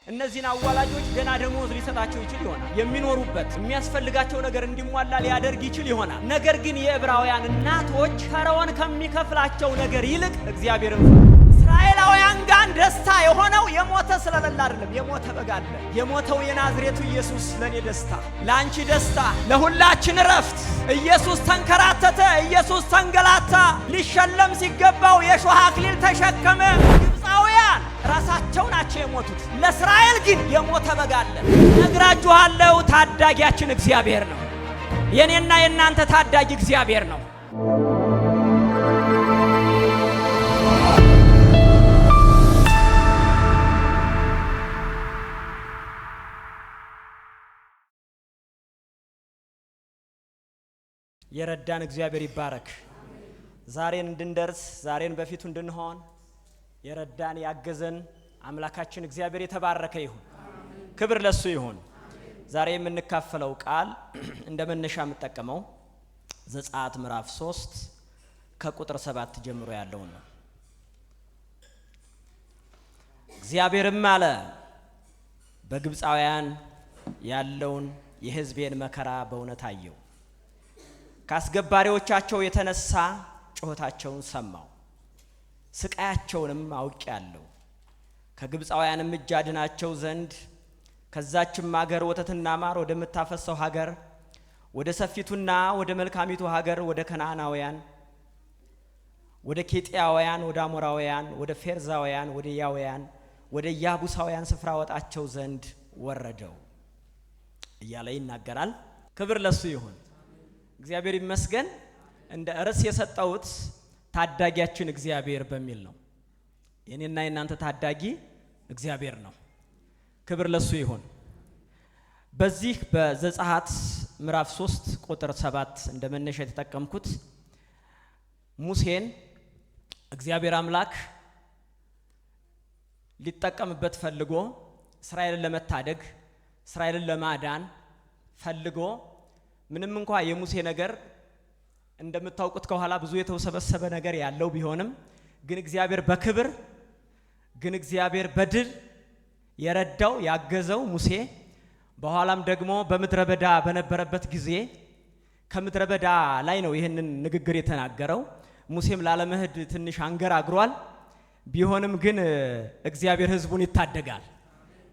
እነዚህን አዋላጆች ገና ደሞዝ ሊሰጣቸው ይችል ይሆናል። የሚኖሩበት የሚያስፈልጋቸው ነገር እንዲሟላ ሊያደርግ ይችል ይሆናል። ነገር ግን የዕብራውያን እናቶች ፈርዖን ከሚከፍላቸው ነገር ይልቅ እግዚአብሔርን እስራኤላውያን ጋር ደስታ የሆነው የሞተ ስለሌለ አይደለም። የሞተ በግ አለ። የሞተው የናዝሬቱ ኢየሱስ ለኔ ደስታ፣ ላንቺ ደስታ፣ ለሁላችን ረፍት። ኢየሱስ ተንከራተተ፣ ኢየሱስ ተንገላታ። ሊሸለም ሲገባው የሾህ አክሊል ተሸከመ። ግብፃውያን ራሳቸው ናቸው የሞቱት። ለእስራኤል ግን የሞተ በግ አለ። ነግራችኋለሁ፣ ታዳጊያችን እግዚአብሔር ነው። የኔና የናንተ ታዳጊ እግዚአብሔር ነው። የረዳን እግዚአብሔር ይባረክ። ዛሬን እንድንደርስ ዛሬን በፊቱ እንድንሆን የረዳን ያገዘን አምላካችን እግዚአብሔር የተባረከ ይሁን። ክብር ለሱ ይሁን። ዛሬ የምንካፈለው ቃል እንደ መነሻ የምጠቀመው ዘጸአት ምዕራፍ 3 ከቁጥር 7 ጀምሮ ያለው ነው። እግዚአብሔርም አለ፣ በግብፃውያን ያለውን የሕዝቤን መከራ በእውነት አየው። ካስገባሪዎቻቸው የተነሳ ጩኸታቸውን ሰማው፣ ስቃያቸውንም አውቄአለሁ። ከግብፃውያንም እጅ አድናቸው ዘንድ ከዛችም ሀገር ወተትና ማር ወደምታፈሰው ሀገር፣ ወደ ሰፊቱና ወደ መልካሚቱ ሀገር፣ ወደ ከነዓናውያን፣ ወደ ኬጢያውያን፣ ወደ አሞራውያን፣ ወደ ፌርዛውያን፣ ወደ ያውያን፣ ወደ ያቡሳውያን ስፍራ ወጣቸው ዘንድ ወረደው እያለ ይናገራል። ክብር ለሱ ይሁን። እግዚአብሔር ይመስገን። እንደ ርዕስ የሰጠሁት ታዳጊያችን እግዚአብሔር በሚል ነው። የኔና የናንተ ታዳጊ እግዚአብሔር ነው። ክብር ለሱ ይሁን። በዚህ በዘጸአት ምዕራፍ 3 ቁጥር 7 እንደ መነሻ የተጠቀምኩት ሙሴን እግዚአብሔር አምላክ ሊጠቀምበት ፈልጎ እስራኤልን ለመታደግ እስራኤልን ለማዳን ፈልጎ ምንም እንኳን የሙሴ ነገር እንደምታውቁት ከኋላ ብዙ የተወሰበሰበ ነገር ያለው ቢሆንም ግን እግዚአብሔር በክብር ግን እግዚአብሔር በድል የረዳው ያገዘው ሙሴ በኋላም ደግሞ በምድረ በዳ በነበረበት ጊዜ ከምድረ በዳ ላይ ነው ይህንን ንግግር የተናገረው። ሙሴም ላለመሄድ ትንሽ አንገራግሯል። ቢሆንም ግን እግዚአብሔር ሕዝቡን ይታደጋል።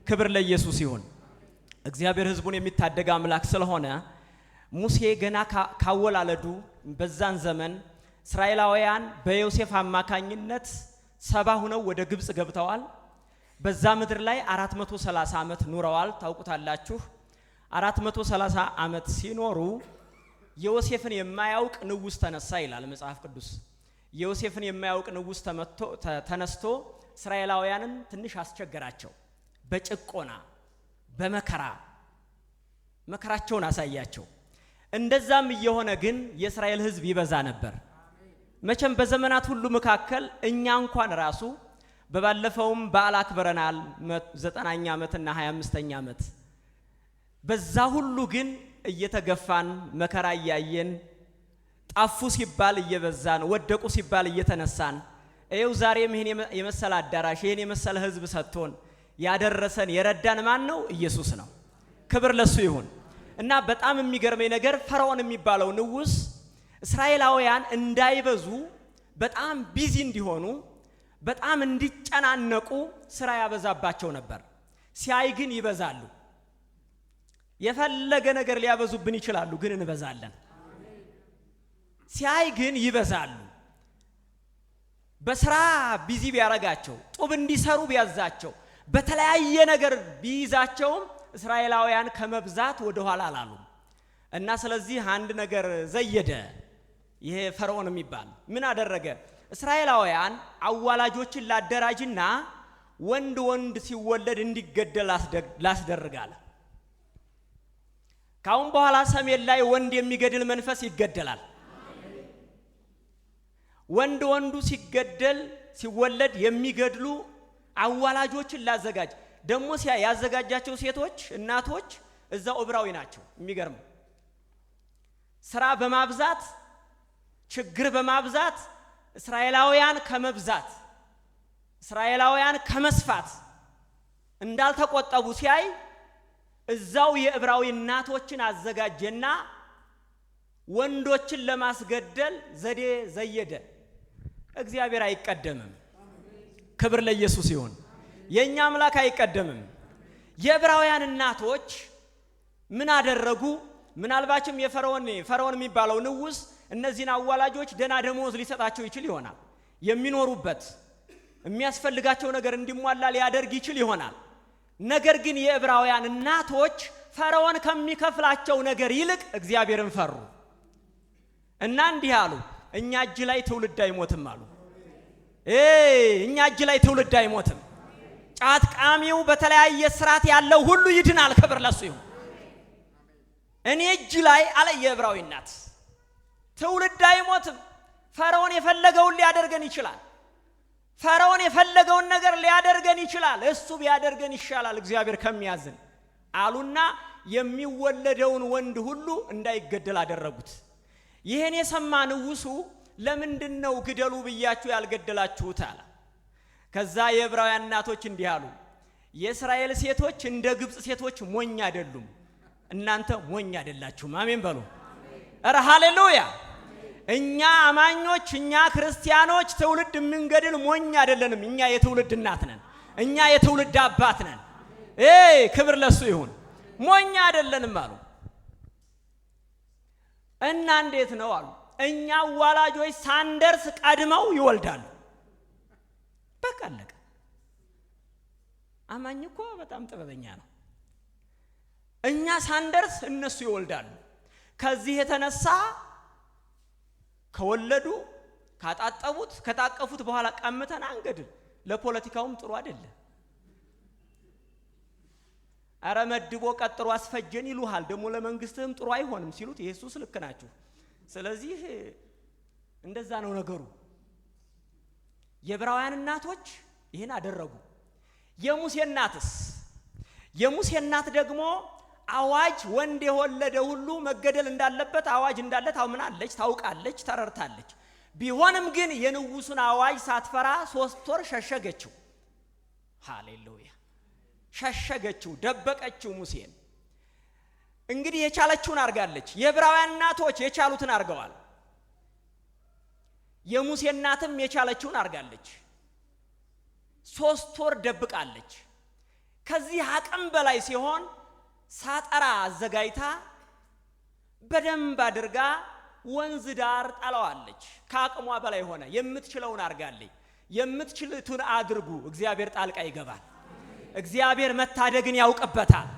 ክብር ለኢየሱስ ይሁን። እግዚአብሔር ሕዝቡን የሚታደግ አምላክ ስለሆነ ሙሴ ገና ካወላለዱ በዛን ዘመን እስራኤላውያን በዮሴፍ አማካኝነት 70 ሆነው ወደ ግብጽ ገብተዋል። በዛ ምድር ላይ 430 ዓመት ኑረዋል። ታውቁታላችሁ። 430 ዓመት ሲኖሩ ዮሴፍን የማያውቅ ንጉስ ተነሳ ይላል መጽሐፍ ቅዱስ። ዮሴፍን የማያውቅ ንጉስ ተነስቶ እስራኤላውያንን ትንሽ አስቸገራቸው። በጭቆና በመከራ መከራቸውን አሳያቸው። እንደዛም እየሆነ ግን የእስራኤል ሕዝብ ይበዛ ነበር። መቼም በዘመናት ሁሉ መካከል እኛ እንኳን ራሱ በባለፈውም በዓል አክብረናል 90ኛ ዓመትና 25ኛ ዓመት። በዛ ሁሉ ግን እየተገፋን መከራ እያየን ጣፉ ሲባል እየበዛን ወደቁ ሲባል እየተነሳን ይኸው ዛሬም ይሄን የመሰለ አዳራሽ ይሄን የመሰለ ሕዝብ ሰጥቶን ያደረሰን የረዳን ማን ነው? ኢየሱስ ነው። ክብር ለሱ ይሁን። እና በጣም የሚገርመኝ ነገር ፈርዖን የሚባለው ንጉስ እስራኤላውያን እንዳይበዙ በጣም ቢዚ እንዲሆኑ በጣም እንዲጨናነቁ ስራ ያበዛባቸው ነበር። ሲያይ ግን ይበዛሉ። የፈለገ ነገር ሊያበዙብን ይችላሉ፣ ግን እንበዛለን። ሲያይ ግን ይበዛሉ። በስራ ቢዚ ቢያረጋቸው፣ ጡብ እንዲሰሩ ቢያዛቸው፣ በተለያየ ነገር ቢይዛቸውም እስራኤላውያን ከመብዛት ወደ ኋላ አላሉ እና ስለዚህ አንድ ነገር ዘየደ። ይሄ ፈርዖን የሚባል ምን አደረገ? እስራኤላውያን አዋላጆችን ላደራጅና ወንድ ወንድ ሲወለድ እንዲገደል ላስደርጋል። ካሁን በኋላ ሰሜን ላይ ወንድ የሚገድል መንፈስ ይገደላል። ወንድ ወንዱ ሲገደል ሲወለድ የሚገድሉ አዋላጆችን ላዘጋጅ። ደግሞ ያዘጋጃቸው ሴቶች እናቶች እዛው ዕብራዊ ናቸው። የሚገርም ስራ በማብዛት ችግር በማብዛት እስራኤላውያን ከመብዛት እስራኤላውያን ከመስፋት እንዳልተቆጠቡ ሲያይ እዛው የዕብራዊ እናቶችን አዘጋጀና ወንዶችን ለማስገደል ዘዴ ዘየደ። እግዚአብሔር አይቀደምም። ክብር ለኢየሱስ ይሁን። የኛ አምላክ አይቀደምም። የዕብራውያን እናቶች ምን አደረጉ? ምናልባችም ፈርዖን የሚባለው ንጉስ እነዚህን አዋላጆች ደና ደሞዝ ሊሰጣቸው ይችል ይሆናል። የሚኖሩበት የሚያስፈልጋቸው ነገር እንዲሟላ ሊያደርግ ይችል ይሆናል። ነገር ግን የዕብራውያን እናቶች ፈርዖን ከሚከፍላቸው ነገር ይልቅ እግዚአብሔርን ፈሩ እና እንዲህ አሉ፣ እኛ እጅ ላይ ትውልድ አይሞትም አሉ። እኛ እጅ ላይ ትውልድ አይሞትም። ጫት ቃሚው በተለያየ ስርዓት ያለው ሁሉ ይድናል። ክብር ለሱ ይሁን። እኔ እጅ ላይ አለ የዕብራዊ እናት ትውልድ አይሞትም። ፈርዖን የፈለገውን ሊያደርገን ይችላል። ፈርዖን የፈለገውን ነገር ሊያደርገን ይችላል። እሱ ቢያደርገን ይሻላል እግዚአብሔር ከሚያዝን አሉና የሚወለደውን ወንድ ሁሉ እንዳይገደል አደረጉት። ይሄን የሰማ ንጉሱ ለምንድነው ግደሉ ብያችሁ ያልገደላችሁት አለ። ከዛ የዕብራውያን እናቶች እንዲህ አሉ፣ የእስራኤል ሴቶች እንደ ግብጽ ሴቶች ሞኝ አይደሉም፣ እናንተ ሞኝ አይደላችሁም። አሜን በሉ። ኧረ ሃሌሉያ። እኛ አማኞች፣ እኛ ክርስቲያኖች ትውልድ የምንገድል ሞኝ አይደለንም። እኛ የትውልድ እናት ነን። እኛ የትውልድ አባት ነን። ክብር ለሱ ይሁን። ሞኝ አይደለንም አሉ። እና እንዴት ነው አሉ፣ እኛ ዋላጆች ሳንደርስ ቀድመው ይወልዳሉ። በቃ አለቀ። አማኝ እኮ በጣም ጥበበኛ ነው። እኛ ሳንደርስ እነሱ ይወልዳሉ። ከዚህ የተነሳ ከወለዱ ካጣጠቡት ከታቀፉት በኋላ ቀምተን አንገድል። ለፖለቲካውም ጥሩ አይደለም። አረ መድቦ ቀጥሮ አስፈጀን ይሉሃል። ደግሞ ለመንግስትም ጥሩ አይሆንም ሲሉት ኢየሱስ ልክ ናችሁ። ስለዚህ እንደዛ ነው ነገሩ። የዕብራውያን እናቶች ይሄን አደረጉ። የሙሴ እናትስ? የሙሴ እናት ደግሞ አዋጅ ወንድ የወለደ ሁሉ መገደል እንዳለበት አዋጅ እንዳለ ታምናለች፣ ታውቃለች፣ ተረርታለች። ቢሆንም ግን የንጉሱን አዋጅ ሳትፈራ 3 ወር ሸሸገችው። ሃሌሉያ! ሸሸገችው፣ ደበቀችው ሙሴን። እንግዲህ የቻለችውን አርጋለች። የዕብራውያን እናቶች የቻሉትን አርገዋል። የሙሴ እናትም የቻለችውን አርጋለች። 3 ወር ደብቃለች። ከዚህ አቅም በላይ ሲሆን ሳጠራ አዘጋጅታ በደንብ አድርጋ ወንዝ ዳር ጣለዋለች። ከአቅሟ በላይ ሆነ። የምትችለውን አርጋለች። የምትችሉትን አድርጉ። እግዚአብሔር ጣልቃ ይገባል። እግዚአብሔር መታደግን ያውቅበታል።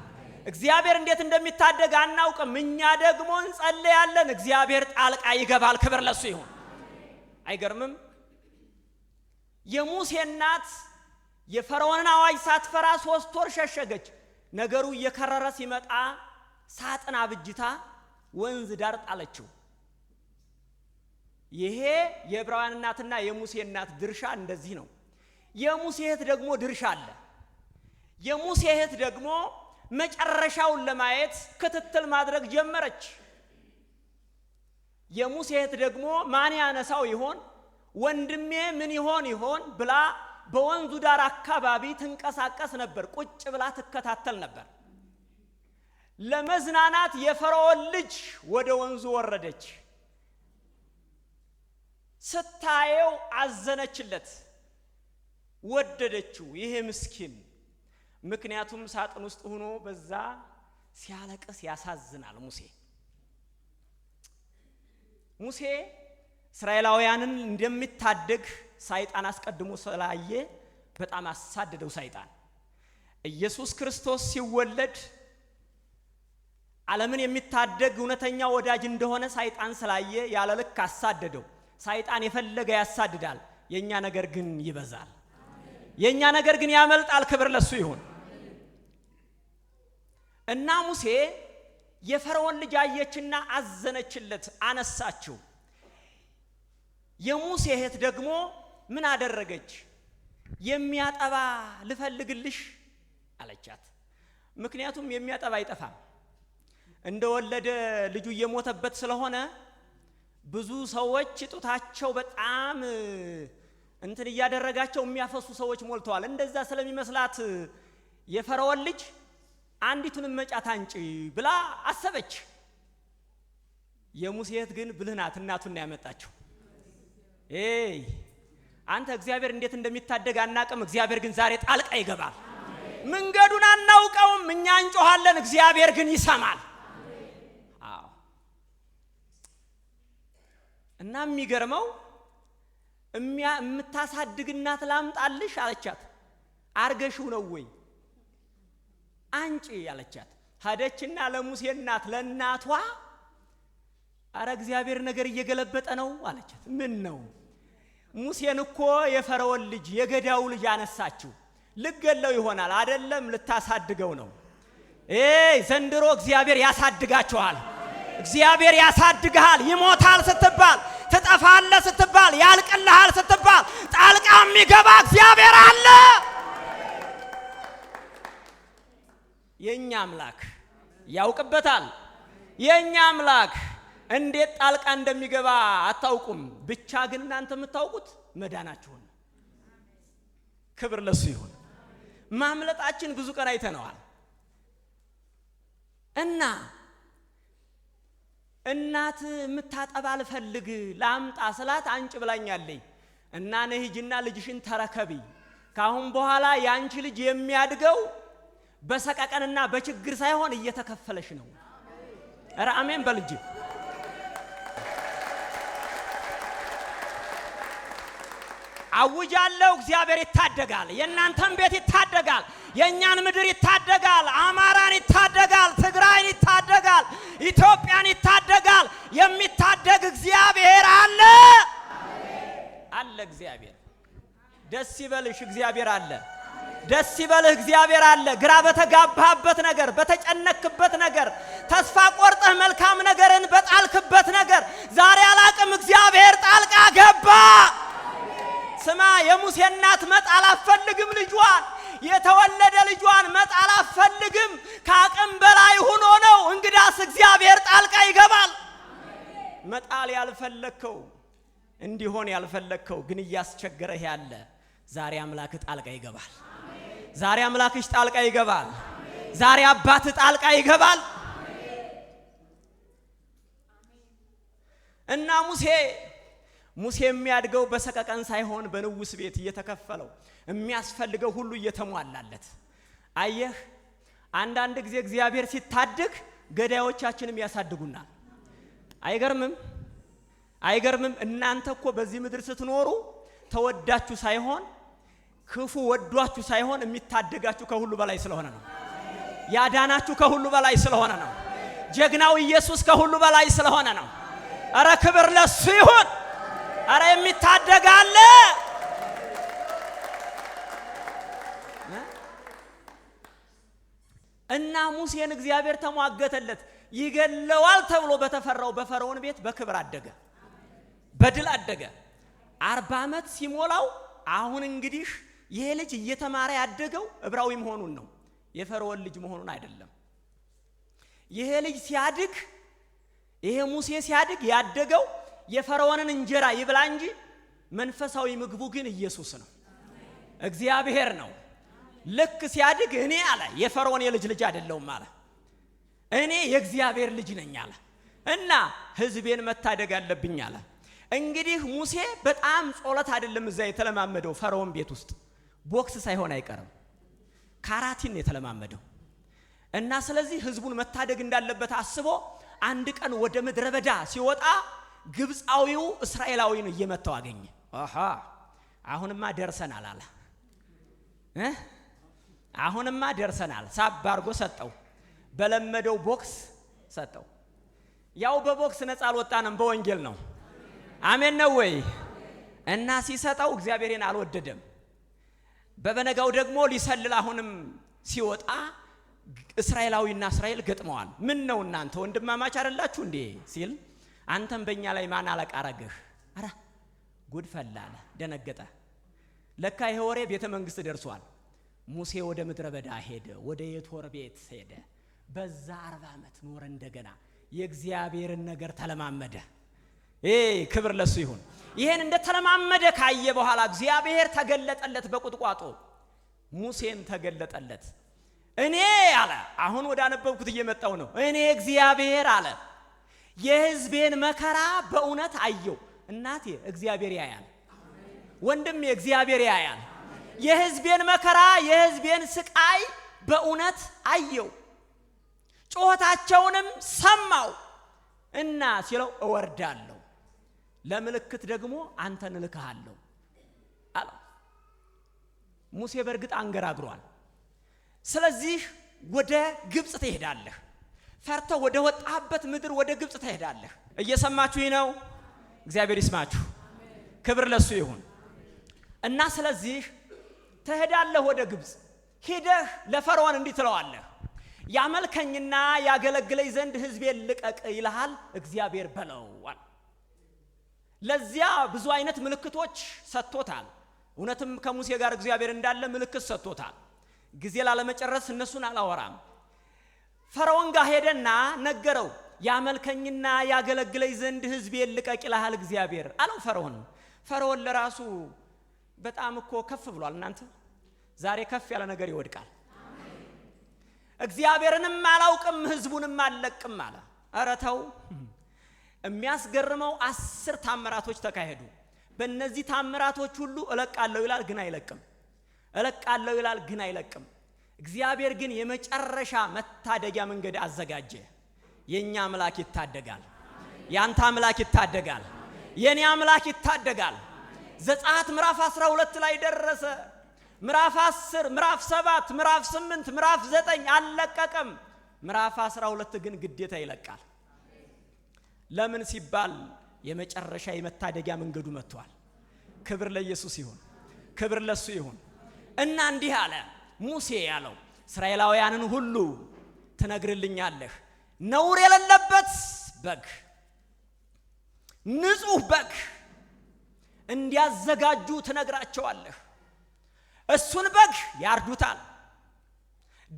እግዚአብሔር እንዴት እንደሚታደግ አናውቅም። እኛ ደግሞ እንጸልያለን፣ እግዚአብሔር ጣልቃ ይገባል። ክብር ለሱ ይሁን። አይገርምም? የሙሴ እናት የፈርዖንን አዋጅ ሳትፈራ 3 ወር ሸሸገች። ነገሩ እየከረረ ሲመጣ ሳጥን አብጅታ ወንዝ ዳር ጣለችው። ይሄ የዕብራውያን እናትና የሙሴ እናት ድርሻ እንደዚህ ነው። የሙሴ እህት ደግሞ ድርሻ አለ። የሙሴ እህት ደግሞ መጨረሻውን ለማየት ክትትል ማድረግ ጀመረች። የሙሴ እህት ደግሞ ማን ያነሳው ይሆን፣ ወንድሜ ምን ይሆን ብላ በወንዙ ዳር አካባቢ ትንቀሳቀስ ነበር። ቁጭ ብላ ትከታተል ነበር። ለመዝናናት የፈርዖን ልጅ ወደ ወንዙ ወረደች። ስታየው አዘነችለት፣ ወደደችው። ይሄ ምስኪን ምክንያቱም ሳጥን ውስጥ ሆኖ በዛ ሲያለቅስ ያሳዝናል። ሙሴ እስራኤላውያንን እንደሚታደግ ሰይጣን አስቀድሞ ስላየ በጣም አሳደደው። ሰይጣን ኢየሱስ ክርስቶስ ሲወለድ ዓለምን የሚታደግ እውነተኛ ወዳጅ እንደሆነ ሰይጣን ስላየ ያለ ልክ አሳደደው። ሰይጣን የፈለገ ያሳድዳል። የኛ ነገር ግን ይበዛል። የኛ ነገር ግን ያመልጣል። ክብር ለሱ ይሁን። እና ሙሴ የፈርዖን ልጅ አየችና አዘነችለት፣ አነሳችው። የሙሴ እህት ደግሞ ምን አደረገች? የሚያጠባ ልፈልግልሽ አለቻት። ምክንያቱም የሚያጠባ አይጠፋም። እንደወለደ ልጁ እየሞተበት ስለሆነ ብዙ ሰዎች ጡታቸው በጣም እንትን እያደረጋቸው የሚያፈሱ ሰዎች ሞልተዋል። እንደዛ ስለሚመስላት የፈርዖን ልጅ አንዲቱን መጫት አንጪ ብላ አሰበች። የሙሴ እህት ግን ብልህ ናት፣ እናቱን ያመጣችው። አንተ እግዚአብሔር እንዴት እንደሚታደግ አናቅም፣ እግዚአብሔር ግን ዛሬ ጣልቃ ይገባል። መንገዱን አናውቀውም፣ እኛ እንጮሃለን፣ እግዚአብሔር ግን ይሰማል። አዎ። እና የሚገርመው የምታሳድግ እናት ላምጣልሽ አለቻት። አርገሽው ነው ወይ አንጪ አለቻት። ሄደችና ለሙሴ እናት ለእናቷ አረ እግዚአብሔር ነገር እየገለበጠ ነው አለቻት። ምን ነው? ሙሴን እኮ የፈርዖን ልጅ የገዳው ልጅ አነሳችው። ልገለው ይሆናል አይደለም፣ ልታሳድገው ነው። ዘንድሮ እግዚአብሔር ያሳድጋችኋል። እግዚአብሔር ያሳድግሃል። ይሞታል ስትባል፣ ትጠፋለህ ስትባል፣ ያልቅልሃል ስትባል ጣልቃ የሚገባ እግዚአብሔር አለ። የኛ አምላክ ያውቅበታል። የኛ አምላክ እንዴት ጣልቃ እንደሚገባ አታውቁም። ብቻ ግን እናንተ የምታውቁት መዳናችሁን። ክብር ለሱ ይሁን። ማምለጣችን ብዙ ቀን አይተነዋል። እና እናት የምታጠባ ልፈልግ ላምጣ ስላት አንጭ ብላኛለኝ እና ነይ ሂጂና ልጅሽን ተረከቢ። ካሁን በኋላ ያንቺ ልጅ የሚያድገው በሰቀቀንና በችግር ሳይሆን እየተከፈለሽ ነው። ኧረ አሜን በልጅ። አውጃለሁ፣ እግዚአብሔር ይታደጋል። የእናንተን ቤት ይታደጋል። የእኛን ምድር ይታደጋል። አማራን ይታደጋል። ትግራይን ይታደጋል። ኢትዮጵያን ይታደጋል። የሚታደግ እግዚአብሔር አለ አለ። እግዚአብሔር ደስ ይበልሽ፣ እግዚአብሔር አለ። ደስ ይበልህ፣ እግዚአብሔር አለ። ግራ በተጋባህበት ነገር፣ በተጨነክበት ነገር፣ ተስፋ ቆርጠህ መልካም ነገርን በጣልክበት ነገር ዛሬ አላቅም እግዚአብሔር ጣልቃ ገባ። ስማ፣ የሙሴ እናት መጣል አትፈልግም ልጇን፣ የተወለደ ልጇን መጣል አትፈልግም። ከአቅም በላይ ሆኖ ነው። እንግዳስ እግዚአብሔር ጣልቃ ይገባል። መጣል ያልፈለከው እንዲሆን ያልፈለከው ግን እያስቸገረህ ያለ ዛሬ አምላክ ጣልቃ ይገባል። ዛሬ አምላክሽ ጣልቃ ይገባል። ዛሬ አባት ጣልቃ ይገባል። እና ሙሴ የሚያድገው በሰቀቀን ሳይሆን በንጉስ ቤት እየተከፈለው የሚያስፈልገው ሁሉ እየተሟላለት። አየህ፣ አንዳንድ ጊዜ እግዚአብሔር ሲታደግ ገዳዮቻችንም ያሳድጉናል። አይገርምም? እናንተ እኮ በዚህ ምድር ስትኖሩ ተወዳችሁ ሳይሆን ክፉ ወዷችሁ ሳይሆን የሚታደጋችሁ ከሁሉ በላይ ስለሆነ ነው። ያዳናችሁ ከሁሉ በላይ ስለሆነ ነው። ጀግናው ኢየሱስ ከሁሉ በላይ ስለሆነ ነው። አረ ክብር ለሱ ይሁን። አረ የሚታደግ አለ። እና ሙሴን እግዚአብሔር ተሟገተለት። ይገለዋል ተብሎ በተፈራው በፈርዖን ቤት በክብር አደገ፣ በድል አደገ። 40 ዓመት ሲሞላው አሁን እንግዲህ ይሄ ልጅ እየተማረ ያደገው ዕብራዊ መሆኑን ነው፣ የፈርዖን ልጅ መሆኑን አይደለም። ይሄ ልጅ ሲያድግ፣ ይሄ ሙሴ ሲያድግ ያደገው የፈርዖንን እንጀራ ይብላ እንጂ መንፈሳዊ ምግቡ ግን ኢየሱስ ነው፣ እግዚአብሔር ነው። ልክ ሲያድግ እኔ አለ የፈርዖን ልጅ አይደለሁም አለ፣ እኔ የእግዚአብሔር ልጅ ነኝ አለ እና ሕዝቤን መታደግ አለብኝ አለ። እንግዲህ ሙሴ በጣም ጾለት አይደለም እዛ የተለማመደው ፈርዖን ቤት ውስጥ ቦክስ ሳይሆን አይቀርም ካራቲን የተለማመደው እና ስለዚህ ሕዝቡን መታደግ እንዳለበት አስቦ አንድ ቀን ወደ ምድረ በዳ ሲወጣ ግብፃዊው እስራኤላዊን እየመታው አገኘ። አሁንማ ደርሰናል አለ። አሁንማ ደርሰናል። ሳብ አድርጎ ሰጠው፣ በለመደው ቦክስ ሰጠው። ያው በቦክስ ነፃ አልወጣንም፣ በወንጌል ነው። አሜን ነው ወይ? እና ሲሰጠው እግዚአብሔርን አልወደደም። በበነጋው ደግሞ ሊሰልል አሁንም ሲወጣ እስራኤላዊና እስራኤል ገጥመዋል። ምን ነው እናንተ ወንድማማች አይደላችሁ እንዴ ሲል አንተም በእኛ ላይ ማን አለቃ አረገህ? አረ ጉድ ፈላለ፣ ደነገጠ። ለካ ይሄ ወሬ ቤተ መንግስት ደርሷል። ሙሴ ወደ ምድረ በዳ ሄደ፣ ወደ የቶር ቤት ሄደ። በዛ 40 ዓመት ኖረ። እንደገና የእግዚአብሔርን ነገር ተለማመደ። ክብር ለሱ ይሁን። ይሄን እንደ ተለማመደ ካየ በኋላ እግዚአብሔር ተገለጠለት በቁጥቋጦ። ሙሴን ተገለጠለት። እኔ አለ አሁን ወደ አነበብኩት እየመጣው ነው። እኔ እግዚአብሔር አለ የሕዝቤን መከራ በእውነት አየው። እናቴ እግዚአብሔር ያያል፣ ወንድሜ እግዚአብሔር ያያል። የሕዝቤን መከራ የሕዝቤን ስቃይ በእውነት አየው፣ ጩኸታቸውንም ሰማው እና ሲለው እወርዳለሁ፣ ለምልክት ደግሞ አንተን እልክሃለሁ አለ። ሙሴ በእርግጥ አንገራግሯል። ስለዚህ ወደ ግብጽ ትሄዳለህ፣ ፈርተህ ወደ ወጣህበት ምድር ወደ ግብጽ ትሄዳለህ። እየሰማችሁኝ ነው? እግዚአብሔር ይስማችሁ፣ ክብር ለሱ ይሁን። እና ስለዚህ ትሄዳለህ ወደ ግብጽ። ሄደህ ለፈርዖን እንዲህ ትለዋለህ፣ ያመልከኝና ያገለግለኝ ዘንድ ሕዝቤን ልቀቅ ይልሃል እግዚአብሔር በለዋል። ለዚያ ብዙ አይነት ምልክቶች ሰጥቶታል። እውነትም ከሙሴ ጋር እግዚአብሔር እንዳለ ምልክት ሰጥቶታል። ጊዜ ላለመጨረስ እነሱን አላወራም። ፈርዖን ጋር ሄደና ነገረው፣ ያመልከኝና ያገለግለኝ ዘንድ ሕዝቤን ልቀቅ ይልሃል እግዚአብሔር አለው ፈርዖን። ፈርዖን ለራሱ በጣም እኮ ከፍ ብሏል። እናንተ ዛሬ ከፍ ያለ ነገር ይወድቃል። እግዚአብሔርንም አላውቅም ሕዝቡንም አልለቅም አለ። ኧረ ተው! የሚያስገርመው 10 ታምራቶች ተካሄዱ። በእነዚህ ታምራቶች ሁሉ እለቃለሁ ይላል ግን አይለቅም፣ እለቃለሁ ይላል ግን አይለቅም። እግዚአብሔር ግን የመጨረሻ መታደጊያ መንገድ አዘጋጀ። የኛ አምላክ ይታደጋል፣ ያንተ አምላክ ይታደጋል፣ የኔ አምላክ ይታደጋል። ዘጸአት ምዕራፍ 12 ላይ ደረሰ። ምዕራፍ 10 ምዕራፍ 7 ምዕራፍ 8 ምዕራፍ 9 አልለቀቀም። ምዕራፍ 12 ግን ግዴታ ይለቃል። ለምን ሲባል የመጨረሻ የመታደጊያ መንገዱ መጥቷል። ክብር ለኢየሱስ ይሁን፣ ክብር ለሱ ይሁን። እና እንዲህ አለ ሙሴ ያለው እስራኤላውያንን ሁሉ ትነግርልኛለህ፣ ነውር የሌለበት በግ ንጹህ በግ እንዲያዘጋጁ ትነግራቸዋለህ። እሱን በግ ያርዱታል፣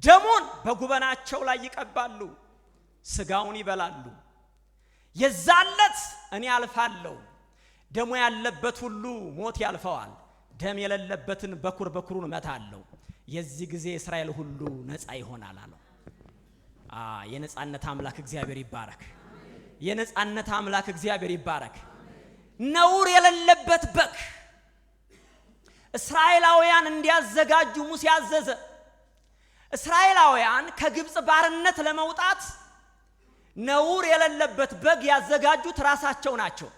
ደሙን በጉበናቸው ላይ ይቀባሉ፣ ስጋውን ይበላሉ። የዛለት እኔ አልፋለሁ፣ ደሙ ያለበት ሁሉ ሞት ያልፈዋል፣ ደም የሌለበትን በኩሩን እመታለሁ። የዚህ ጊዜ እስራኤል ሁሉ ነፃ ይሆናል አለው። የነፃነት አምላክ እግዚአብሔር ይባረክ። የነፃነት አምላክ እግዚአብሔር ይባረክ። ነውር የሌለበት በግ እስራኤላውያን እንዲያዘጋጁ ሙሴ አዘዘ። እስራኤላውያን ከግብጽ ባርነት ለመውጣት ነውር የሌለበት በግ ያዘጋጁት ራሳቸው ናቸው።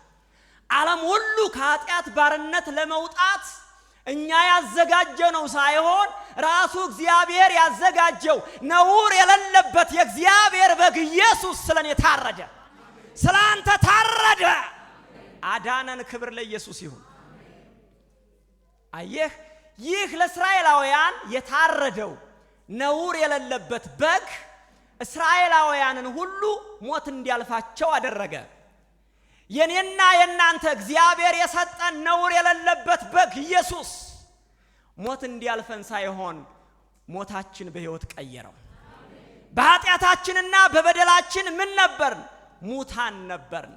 ዓለም ሁሉ ከኃጢአት ባርነት ለመውጣት እኛ ያዘጋጀነው ሳይሆን ራሱ እግዚአብሔር ያዘጋጀው ነውር የሌለበት የእግዚአብሔር በግ ኢየሱስ ስለኔ ታረደ፣ ስላንተ ታረደ፣ አዳነን። ክብር ለኢየሱስ ይሁን። አየህ፣ ይህ ለእስራኤላውያን የታረደው ነውር የሌለበት በግ እስራኤላውያንን ሁሉ ሞት እንዲያልፋቸው አደረገ። የኔና የናንተ እግዚአብሔር የሰጠን ነውር የሌለበት በግ ኢየሱስ ሞት እንዲያልፈን ሳይሆን ሞታችን በሕይወት ቀየረው። በኃጢአታችንና በበደላችን ምን ነበርን? ሙታን ነበርን።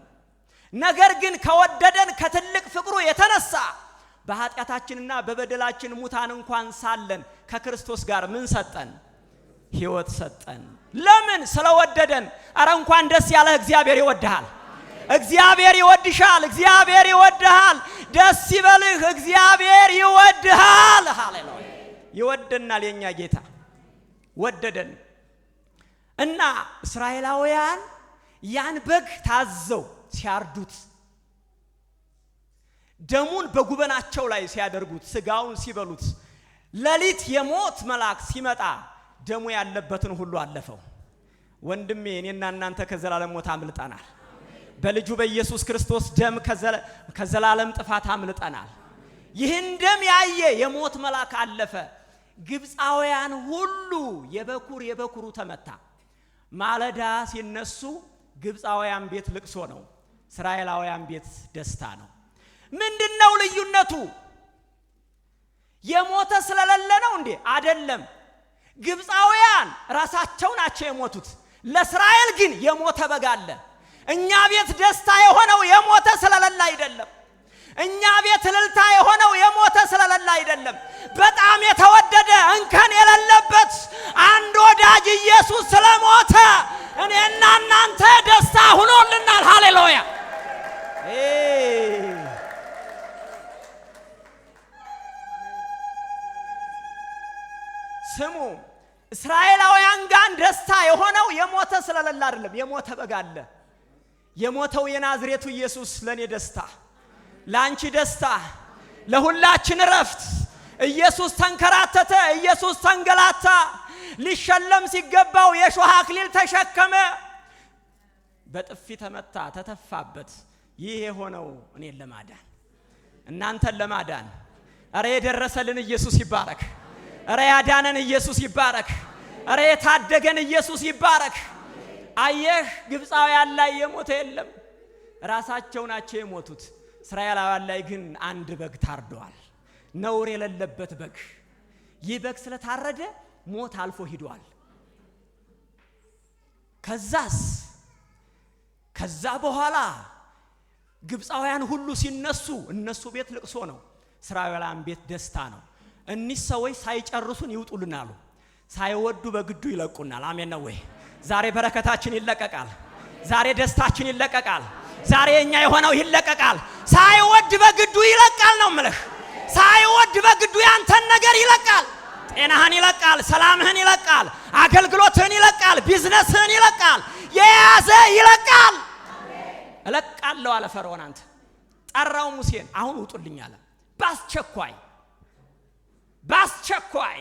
ነገር ግን ከወደደን ከትልቅ ፍቅሩ የተነሳ በኃጢአታችንና በበደላችን ሙታን እንኳን ሳለን ከክርስቶስ ጋር ምን ሰጠን? ሕይወት ሰጠን። ለምን? ስለወደደን። አረ እንኳን ደስ ያለህ፣ እግዚአብሔር ይወድሃል። እግዚአብሔር ይወድሻል። እግዚአብሔር ይወድሃል። ደስ ይበልህ፣ እግዚአብሔር ይወድሃል። ሃሌሉያ! ይወደናል። የኛ ጌታ ወደደን እና እስራኤላውያን ያን በግ ታዘው ሲያርዱት፣ ደሙን በጉበናቸው ላይ ሲያደርጉት፣ ስጋውን ሲበሉት፣ ሌሊት የሞት መልአክ ሲመጣ ደሙ ያለበትን ሁሉ አለፈው። ወንድሜ እኔና እናንተ ከዘላለም ሞት አምልጠናል። በልጁ በኢየሱስ ክርስቶስ ደም ከዘላለም ጥፋት አምልጠናል። ይህን ደም ያየ የሞት መልአክ አለፈ። ግብፃውያን ሁሉ የበኩሩ ተመታ። ማለዳ ሲነሱ ግብፃውያን ቤት ልቅሶ ነው፣ እስራኤላውያን ቤት ደስታ ነው። ምንድነው ልዩነቱ? የሞተ ስለሌለ ነው እንዴ? አይደለም። ግብፃውያን ራሳቸው ናቸው የሞቱት። ለእስራኤል ግን የሞተ በግ አለ። እኛ ቤት ደስታ የሆነው የሞተ ስለሌለ አይደለም። እኛ ቤት እልልታ የሆነው የሞተ ስለሌለ አይደለም። በጣም የተወደደ እንከን የሌለበት አንድ ወዳጅ ኢየሱስ ስለሞተ እኔና እናንተ ደስታ ሆኖልናል። ሃሌሉያ! ስሙ፣ እስራኤላውያን ጋር ደስታ የሆነው የሞተ ስለሌለ አይደለም። የሞተ በግ አለ። የሞተው የናዝሬቱ ኢየሱስ ለኔ ደስታ፣ ላንቺ ደስታ፣ ለሁላችን ረፍት። ኢየሱስ ተንከራተተ፣ ኢየሱስ ተንገላታ፣ ሊሸለም ሲገባው የሾህ አክሊል ተሸከመ፣ በጥፊ ተመታ፣ ተተፋበት። ይህ የሆነው እኔን ለማዳን እናንተን ለማዳን። አረ የደረሰልን ኢየሱስ ይባረክ። አረ ያዳነን ኢየሱስ ይባረክ። አረ የታደገን ኢየሱስ ይባረክ። አየህ፣ ግብፃውያን ላይ የሞተ የለም፣ ራሳቸው ናቸው የሞቱት። እስራኤላውያን ላይ ግን አንድ በግ ታርደዋል፣ ነውር የሌለበት በግ። ይህ በግ ስለታረደ ሞት አልፎ ሂዷል። ከዛ በኋላ ግብፃውያን ሁሉ ሲነሱ እነሱ ቤት ልቅሶ ነው፣ እስራኤላውያን ቤት ደስታ ነው። እኒህ ሰዎች ሳይጨርሱን ይውጡልናሉ፣ ሳይወዱ በግዱ ይለቁናል። አሜን ነው ወይ? ዛሬ በረከታችን ይለቀቃል። ዛሬ ደስታችን ይለቀቃል። ዛሬ የኛ የሆነው ይለቀቃል። ሳይወድ በግዱ ይለቃል ነው የምልህ። ሳይወድ በግዱ ያንተን ነገር ይለቃል። ጤናህን ይለቃል፣ ሰላምህን ይለቃል፣ አገልግሎትህን ይለቃል፣ ቢዝነስህን ይለቃል፣ የያዘ ይለቃል። እለቃለሁ አለ ፈርዖን። አንተ ጠራው ሙሴን፣ አሁን ውጡልኝ አለ። ባስቸኳይ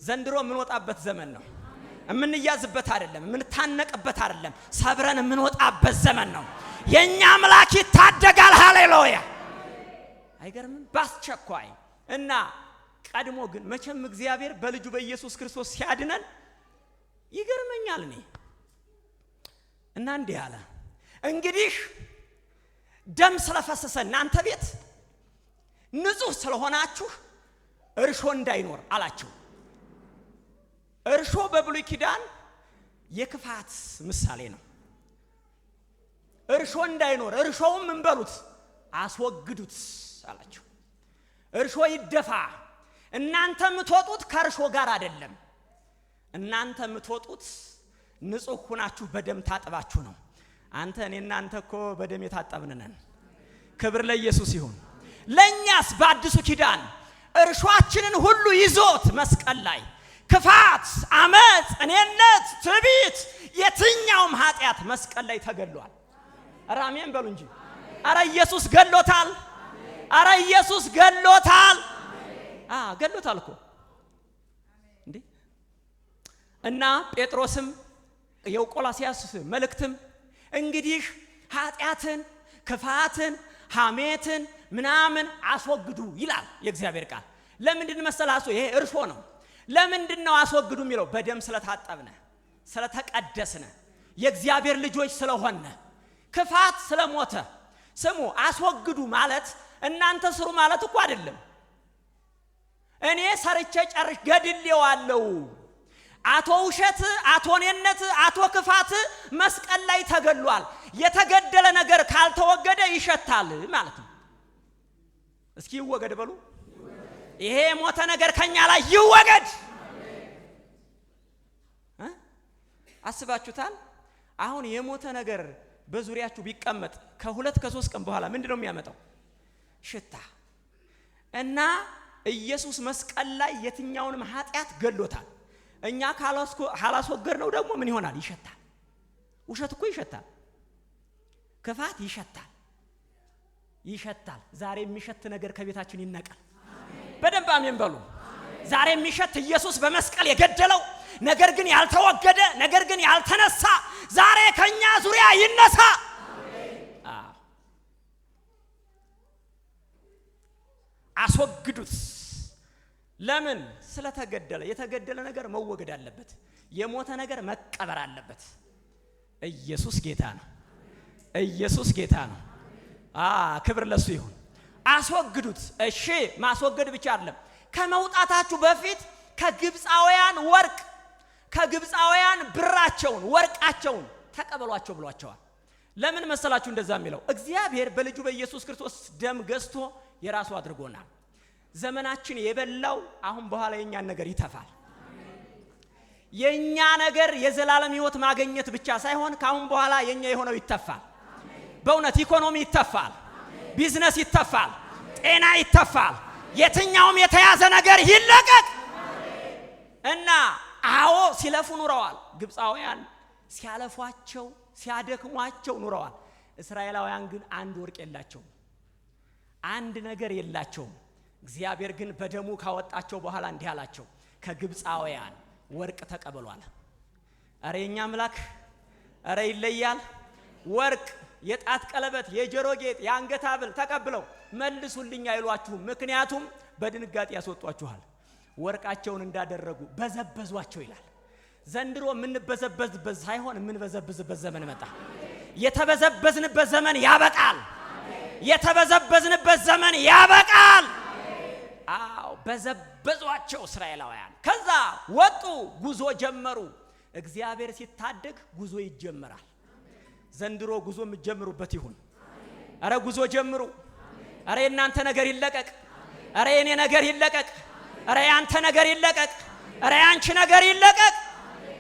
ዘንድሮ የምንወጣበት ዘመን ነው። የምንያዝበት አይደለም፣ የምንታነቅበት አይደለም፣ ሰብረን የምንወጣበት ዘመን ነው። የኛ አምላክ ይታደጋል። ሃሌሉያ! አይገርምም? ባስቸኳይ እና ቀድሞ ግን መቼም እግዚአብሔር በልጁ በኢየሱስ ክርስቶስ ሲያድነን ይገርመኛል እኔ እና እንዲህ አለ፣ እንግዲህ ደም ስለፈሰሰ እናንተ ቤት ንጹህ ስለሆናችሁ እርሾ እንዳይኖር አላቸው። እርሾ በብሉይ ኪዳን የክፋት ምሳሌ ነው። እርሾ እንዳይኖር፣ እርሾውም እንበሉት አስወግዱት አላቸው። እርሾ ይደፋ። እናንተ የምትወጡት ከእርሾ ጋር አይደለም። እናንተ የምትወጡት ንጹህ ሆናችሁ በደም ታጥባችሁ ነው። አንተ እኔና አንተ እኮ በደም የታጠብን ነን። ክብር ለኢየሱስ ይሁን። ለኛስ በአዲሱ ኪዳን እርሾአችንን ሁሉ ይዞት መስቀል ላይ ክፋት፣ አመጽ፣ እኔነት፣ ትዕቢት፣ የትኛውም ኃጢአት መስቀል ላይ ተገሏል። ኧረ አሜን በሉ እንጂ። ኧረ ኢየሱስ ገሎታል። ኧረ ኢየሱስ ገሎታል። ገሎታል እኮ እንዴ! እና ጴጥሮስም የቆላስይስ መልእክትም እንግዲህ ኃጢአትን፣ ክፋትን፣ ሐሜትን ምናምን አስወግዱ ይላል የእግዚአብሔር ቃል። ለምንድን መሰላችሁ? ይሄ እርሾ ነው። ለምንድን ነው አስወግዱ የሚለው? በደም ስለታጠብነ፣ ስለተቀደስነ፣ የእግዚአብሔር ልጆች ስለሆነ፣ ክፋት ስለሞተ። ስሙ፣ አስወግዱ ማለት እናንተ ስሩ ማለት እኮ አይደለም። እኔ ሰርቼ ጨርሽ ገድሌዋለሁ። አቶ ውሸት፣ አቶ ኔነት፣ አቶ ክፋት መስቀል ላይ ተገሏል። የተገደለ ነገር ካልተወገደ ይሸታል ማለት ነው። እስኪ ይወገድ በሉ። ይሄ የሞተ ነገር ከኛ ላይ ይወገድ። አስባችሁታል? አሁን የሞተ ነገር በዙሪያችሁ ቢቀመጥ ከ2 ከ3 ቀን በኋላ ምንድነው የሚያመጣው? ሽታ። እና ኢየሱስ መስቀል ላይ የትኛውንም ኃጢአት ገሎታል። እኛ ካላስወገድ ነው ደግሞ ምን ይሆናል? ይሸታል። ውሸት እኮ ይሸታል። ክፋት ይሸታል። ዛሬ የሚሸት ነገር ከቤታችን ይነቀል። በደንብ አሜን በሉ። ዛሬ የሚሸት ኢየሱስ በመስቀል የገደለው ነገር ግን ያልተወገደ ነገር ግን ያልተነሳ ዛሬ ከኛ ዙሪያ ይነሳ። አስወግዱት። ለምን? ስለተገደለ። የተገደለ ነገር መወገድ አለበት። የሞተ ነገር መቀበር አለበት። ኢየሱስ ጌታ ነው። ኢየሱስ ጌታ ነው። ክብር ለሱ ይሁን። አስወግዱት። እሺ፣ ማስወገድ ብቻ አይደለም። ከመውጣታችሁ በፊት ከግብፃውያን ወርቅ፣ ከግብፃውያን ብራቸውን፣ ወርቃቸውን ተቀበሏቸው ብሏቸዋል። ለምን መሰላችሁ እንደዛ የሚለው? እግዚአብሔር በልጁ በኢየሱስ ክርስቶስ ደም ገዝቶ የራሱ አድርጎናል። ዘመናችን የበላው አሁን በኋላ የኛን ነገር ይተፋል። የኛ ነገር የዘላለም ሕይወት ማግኘት ብቻ ሳይሆን ካሁን በኋላ የኛ የሆነው ይተፋል። በእውነት ኢኮኖሚ ይተፋል፣ ቢዝነስ ይተፋል፣ ጤና ይተፋል። የትኛውም የተያዘ ነገር ይለቀቅ እና አዎ ሲለፉ ኑረዋል። ግብፃውያን ሲያለፏቸው ሲያደክሟቸው ኑረዋል። እስራኤላውያን ግን አንድ ወርቅ የላቸውም፣ አንድ ነገር የላቸውም። እግዚአብሔር ግን በደሙ ካወጣቸው በኋላ እንዲህ አላቸው፣ ከግብፃውያን ወርቅ ተቀበሏል። አረ የኛ አምላክ አረ ይለያል። ወርቅ፣ የጣት ቀለበት፣ የጆሮ ጌጥ፣ የአንገት ሐብል ተቀብለው መልሱልኝ አይሏችሁም። ምክንያቱም በድንጋጤ ያስወጧችኋል። ወርቃቸውን እንዳደረጉ በዘበዟቸው ይላል። ዘንድሮ የምንበዘበዝበት ሳይሆን የምንበዘብዝበት ዘመን መጣ። የተበዘበዝንበት ዘመን ያበቃል። የተበዘበዝንበት ዘመን ያበቃል። አዎ በዘበዟቸው እስራኤላውያን። ከዛ ወጡ፣ ጉዞ ጀመሩ። እግዚአብሔር ሲታደግ ጉዞ ይጀምራል። ዘንድሮ ጉዞ የምትጀምሩበት ይሁን። አረ ጉዞ ጀምሩ። አረ የእናንተ ነገር ይለቀቅ። አረ የኔ ነገር ይለቀቅ። አረ ያንተ ነገር ይለቀቅ። አረ ያንቺ ነገር ይለቀቅ።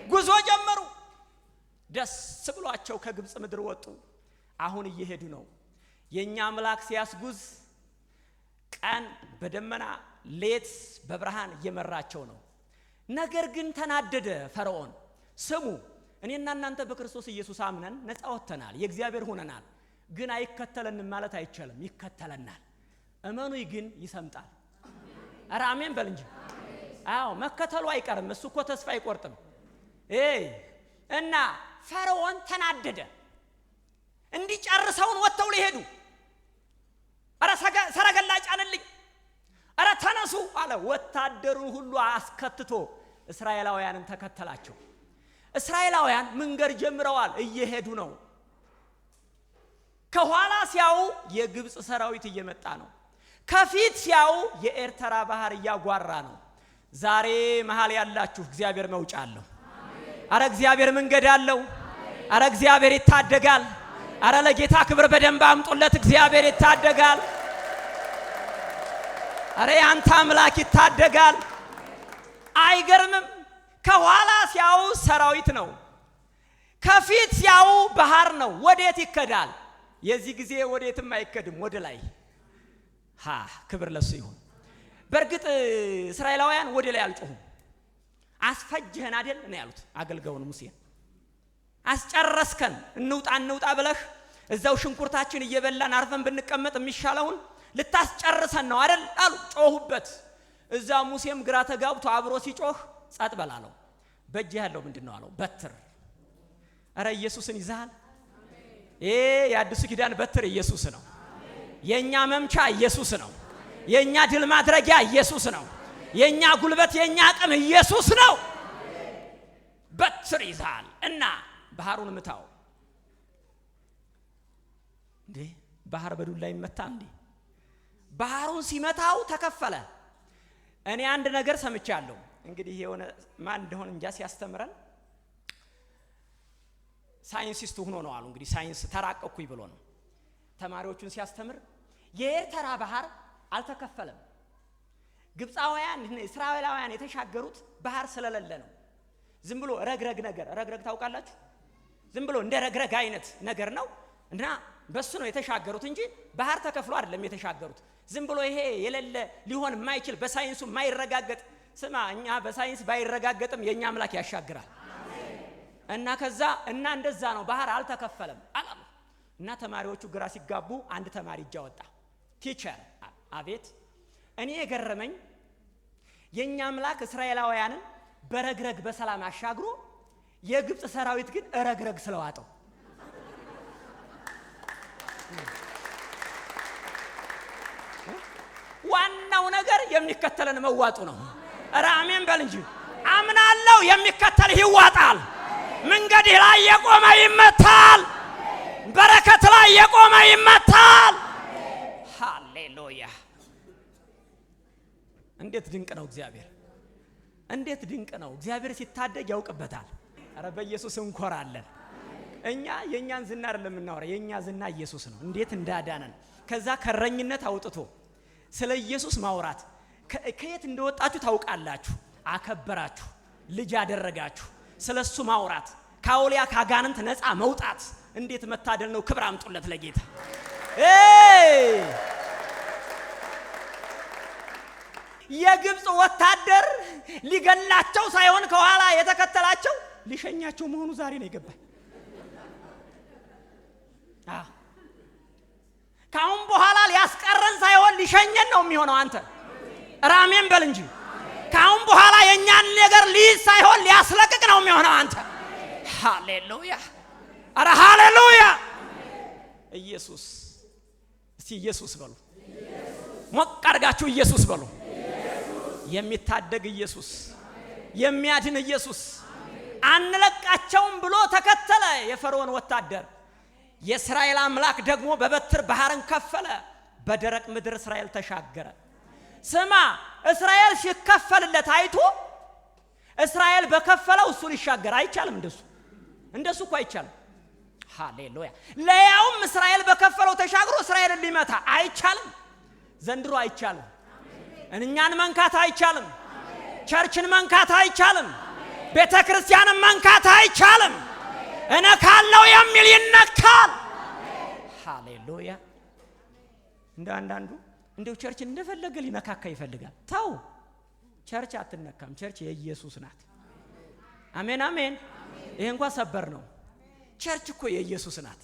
ጉዞ ጀመሩ። ደስ ብሏቸው ከግብፅ ምድር ወጡ። አሁን እየሄዱ ነው። የኛ አምላክ ሲያስጉዝ ቀን በደመና ሌት በብርሃን እየመራቸው ነው። ነገር ግን ተናደደ ፈርዖን። ስሙ፣ እኔና እናንተ በክርስቶስ ኢየሱስ አምነን ነፃ ወጥተናል፣ የእግዚአብሔር ሆነናል። ግን አይከተለንም ማለት አይቻልም። ይከተለናል። እመኑኝ ግን ይሰምጣል። አረ አሜን በል እንጂ። አዎ መከተሉ አይቀርም። እሱ እኮ ተስፋ አይቆርጥም። እና ፈርዖን ተናደደ። እንዲጨርሰውን ወጥተው ሊሄዱ፣ አረ ሰረገላ ጫንልኝ፣ አረ ተነሱ አለ። ወታደሩን ሁሉ አስከትቶ እስራኤላውያንን ተከተላቸው። እስራኤላውያን መንገድ ጀምረዋል፣ እየሄዱ ነው። ከኋላ ሲያዩ የግብፅ ሰራዊት እየመጣ ነው። ከፊት ሲያዩ የኤርትራ ባህር እያጓራ ነው። ዛሬ መሃል ያላችሁ እግዚአብሔር መውጫ አለው። አረ እግዚአብሔር መንገድ አለው። አረ እግዚአብሔር ይታደጋል። አረ ለጌታ ክብር በደንብ አምጡለት። እግዚአብሔር ይታደጋል። አረ ያንተ አምላክ ይታደጋል። አይገርምም? ከኋላ ሲያዩ ሰራዊት ነው፣ ከፊት ሲያዩ ባህር ነው። ወዴት ይከዳል? የዚህ ጊዜ ወዴትም አይከድም፣ ወደ ላይ። ክብር ለሱ ይሁን። በእርግጥ እስራኤላውያን ወደ ላይ አልጮሁም። አስፈጀህን አይደል ነው ያሉት አገልጋዩን ሙሴን። አስጨረስከን፣ እንውጣ ብለህ እዛው ሽንኩርታችን እየበላን አርፈን ብንቀመጥ የሚሻለውን ልታስጨርሰን ነው አይደል አሉ። ጮሁበት። እዛ ሙሴም ግራ ተጋብቶ አብሮ ሲጮህ ጸጥ በላለው። በእጅ ያለው ምንድነው አለው? በትር። አረ ኢየሱስን ይዛል። የአዲሱ ኪዳን በትር ኢየሱስ ነው። የኛ መምቻ ኢየሱስ ነው። የኛ ድል ማድረጊያ ኢየሱስ ነው። የኛ ጉልበት የኛ አቅም ኢየሱስ ነው። በትር ይዛል እና ባህሩን ምታው። እንዴ ባህር በዱላ ይመታ እንዴ? ባህሩን ሲመታው ተከፈለ። እኔ አንድ ነገር ሰምቻለሁ። እንግዲህ የሆነ ማን እንደሆነ እንጃ ሲያስተምረን ሳይንሲስት ሆኖ ነው አሉ። እንግዲህ ሳይንስ ተራቀኩኝ ብሎ ነው ተማሪዎቹን ሲያስተምር። የኤርትራ ባህር አልተከፈለም። ግብፃውያን እስራኤላውያን የተሻገሩት ባህር ስለሌለ ነው። ዝም ብሎ ረግረግ ነገር፣ ረግረግ ታውቃላችሁ? ዝም ብሎ እንደ ረግረግ አይነት ነገር ነው እና በሱ ነው የተሻገሩት እንጂ ባህር ተከፍሎ አይደለም የተሻገሩት። ዝም ብሎ ይሄ የሌለ ሊሆን የማይችል በሳይንሱ የማይረጋገጥ። ስማ እኛ በሳይንስ ባይረጋገጥም የኛ አምላክ ያሻግራል። እና ከዛ እና እንደዛ ነው ባህር አልተከፈለም አላሉ። እና ተማሪዎቹ ግራ ሲጋቡ አንድ ተማሪ እጅ አወጣ። ቲቸር አቤት። እኔ የገረመኝ የኛ አምላክ እስራኤላውያንን በረግረግ በሰላም አሻግሮ የግብፅ ሰራዊት ግን ረግረግ ስለዋጠው። ዋናው ነገር የሚከተለን መዋጡ ነው። ኧረ አሜን በል እንጂ። አምናለሁ የሚከተልህ ይዋጣል። መንገድህ ላይ የቆመ ይመታል። በረከት ላይ የቆመ ይመታል። ሃሌሉያ! እንዴት ድንቅ ነው እግዚአብሔር! እንዴት ድንቅ ነው እግዚአብሔር! ሲታደግ ያውቅበታል። ኧረ በኢየሱስ እንኮራለን። እኛ የኛን ዝና አይደለም እናወራ የኛ ዝና ኢየሱስ ነው እንዴት እንዳዳነን ከዛ ከረኝነት አውጥቶ ስለ ኢየሱስ ማውራት ከየት እንደወጣችሁ ታውቃላችሁ አከበራችሁ ልጅ ያደረጋችሁ ስለሱ ማውራት ካውሊያ ካጋንንት ነፃ መውጣት እንዴት መታደል ነው ክብር አምጡለት ለጌታ የግብጽ ወታደር ሊገላቸው ሳይሆን ከኋላ የተከተላቸው ሊሸኛቸው መሆኑ ዛሬ ነው የገባኝ ካሁን በኋላ ሊያስቀረን ሳይሆን ሊሸኘን ነው የሚሆነው አንተ ራሜን በል እንጂ ካሁን በኋላ የኛን ነገር ሊይዝ ሳይሆን ሊያስለቅቅ ነው የሚሆነው አንተ ሃሌሉያ አረ ሃሌሉያ ኢየሱስ እስቲ ኢየሱስ በሉ ሞቅ አድርጋችሁ ኢየሱስ በሉ የሚታደግ ኢየሱስ የሚያድን ኢየሱስ አንለቃቸውም ብሎ ተከተለ የፈርዖን ወታደር የእስራኤል አምላክ ደግሞ በበትር ባህርን ከፈለ በደረቅ ምድር እስራኤል ተሻገረ ስማ እስራኤል ሲከፈልለት አይቶ እስራኤል በከፈለው እሱ ሊሻገር አይቻልም እንደሱ እኮ አይቻልም ሃሌሉያ ለያውም እስራኤል በከፈለው ተሻግሮ እስራኤልን ሊመታ አይቻልም ዘንድሮ አይቻልም እኛን መንካት አይቻልም ቸርችን መንካት አይቻልም ቤተክርስቲያንን መንካት አይቻልም እነ ካለው የሚል ይነካል ሃሌሉያ አንዳንዱ እንደው ቸርችን እንደፈለገ ሊነካካ ይፈልጋል ታው ቸርች አትነካም ቸርች የኢየሱስ ናት አሜን አሜን ይሄ እንኳን ሰበር ነው ቸርች እኮ የኢየሱስ ናት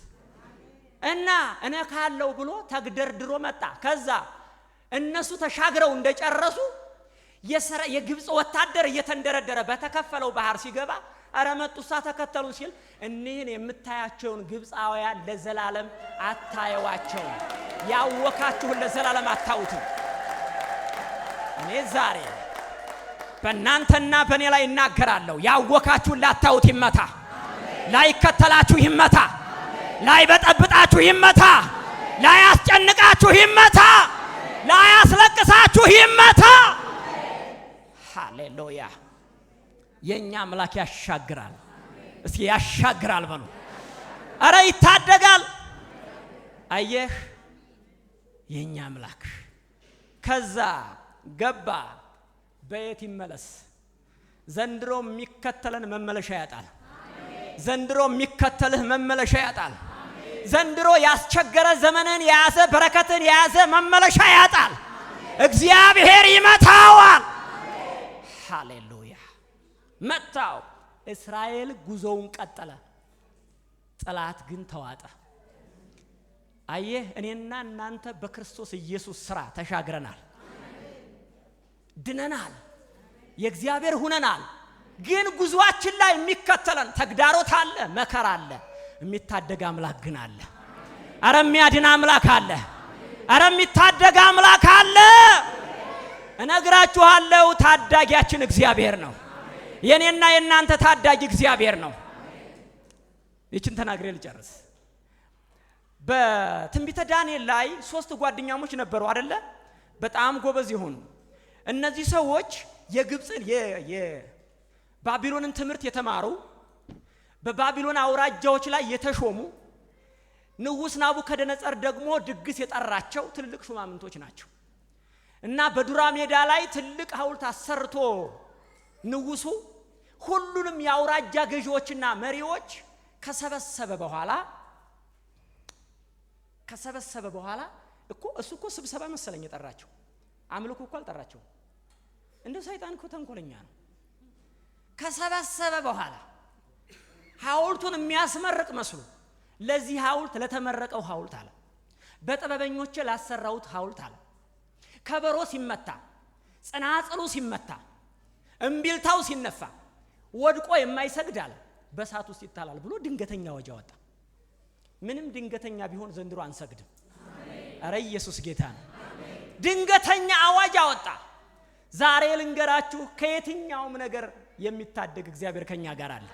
እና እነ ካለው ብሎ ተግደርድሮ መጣ ከዛ እነሱ ተሻግረው እንደጨረሱ የግብጽ ወታደር እየተንደረደረ በተከፈለው ባህር ሲገባ አረመጡሳ ተከተሉ ሲል እነን የምታያቸውን ግብጻውያን ለዘላለም አታዩዋቸው ያወካችሁ ለዘላለም አታውቱ እኔ ዛሬ በእናንተና በእኔ ላይ እናገራለሁ ያወካችሁ ላታውት ይመታ ላይ ከተላችሁ ይመታ ላይ በጠብጣችሁ ይመታ ላይ አስጨንቃችሁ ይመታ ላይ አስለቅሳችሁ ይመታ ሃሌሉያ የኛ አምላክ ያሻግራል እስኪ ያሻግራል በሉ አረ ይታደጋል አየህ የኛ አምላክ ከዛ ገባ በየት ይመለስ ዘንድሮ የሚከተለን መመለሻ ያጣል ዘንድሮ የሚከተልህ መመለሻ ያጣል ዘንድሮ ያስቸገረ ዘመንን ያዘ በረከትን ያዘ መመለሻ ያጣል እግዚአብሔር ይመታዋል ሃሌሉያ መታው እስራኤል ጉዞውን ቀጠለ ጠላት ግን ተዋጠ አየህ እኔና እናንተ በክርስቶስ ኢየሱስ ሥራ ተሻግረናል ድነናል የእግዚአብሔር ሆነናል ግን ጉዟችን ላይ የሚከተለን ተግዳሮት አለ መከራ አለ የሚታደግ አምላክ ግን አለ አረ የሚያድን አምላክ አለ አረ የሚታደግ አምላክ አለ እነግራችኋለሁ ታዳጊያችን እግዚአብሔር ነው የኔና የናንተ ታዳጊ እግዚአብሔር ነው ይችን ተናግሬ ልጨርስ በትንቢተ ዳንኤል ላይ 3 ጓደኛሞች ነበሩ አይደለ በጣም ጎበዝ ይሆኑ እነዚህ ሰዎች የግብጽን የባቢሎንን ትምህርት የተማሩ በባቢሎን አውራጃዎች ላይ የተሾሙ ንጉስ ናቡከደነጾር ደግሞ ድግስ የጠራቸው ትልልቅ ሹማምንቶች ናቸው እና በዱራ ሜዳ ላይ ትልቅ ሐውልት አሰርቶ ንጉሱ ሁሉንም ያውራጃ ገዢዎችና መሪዎች ከሰበሰበ በኋላ እሱ እኮ ስብሰባ መሰለኝ የጠራቸው አምልኮ እኮ አልጠራቸው እንደው ሰይጣን እኮ ተንኮለኛ ነው ከሰበሰበ በኋላ ሐውልቱን የሚያስመርቅ መስሎ ለዚህ ሐውልት ለተመረቀው ሐውልት አለ በጥበበኞች ላሰራውት ሐውልት አለ ከበሮ ሲመታ ጽናጽሉ ሲመታ እምቢልታው ሲነፋ ወድቆ የማይሰግድ አለ በሳት ውስጥ ይታላል ብሎ ድንገተኛ አዋጅ አወጣ ምንም ድንገተኛ ቢሆን ዘንድሮ አንሰግድም አረ ኢየሱስ ጌታ ነው ድንገተኛ አዋጅ አወጣ ዛሬ ልንገራችሁ ከየትኛውም ነገር የሚታደግ እግዚአብሔር ከኛ ጋር አለ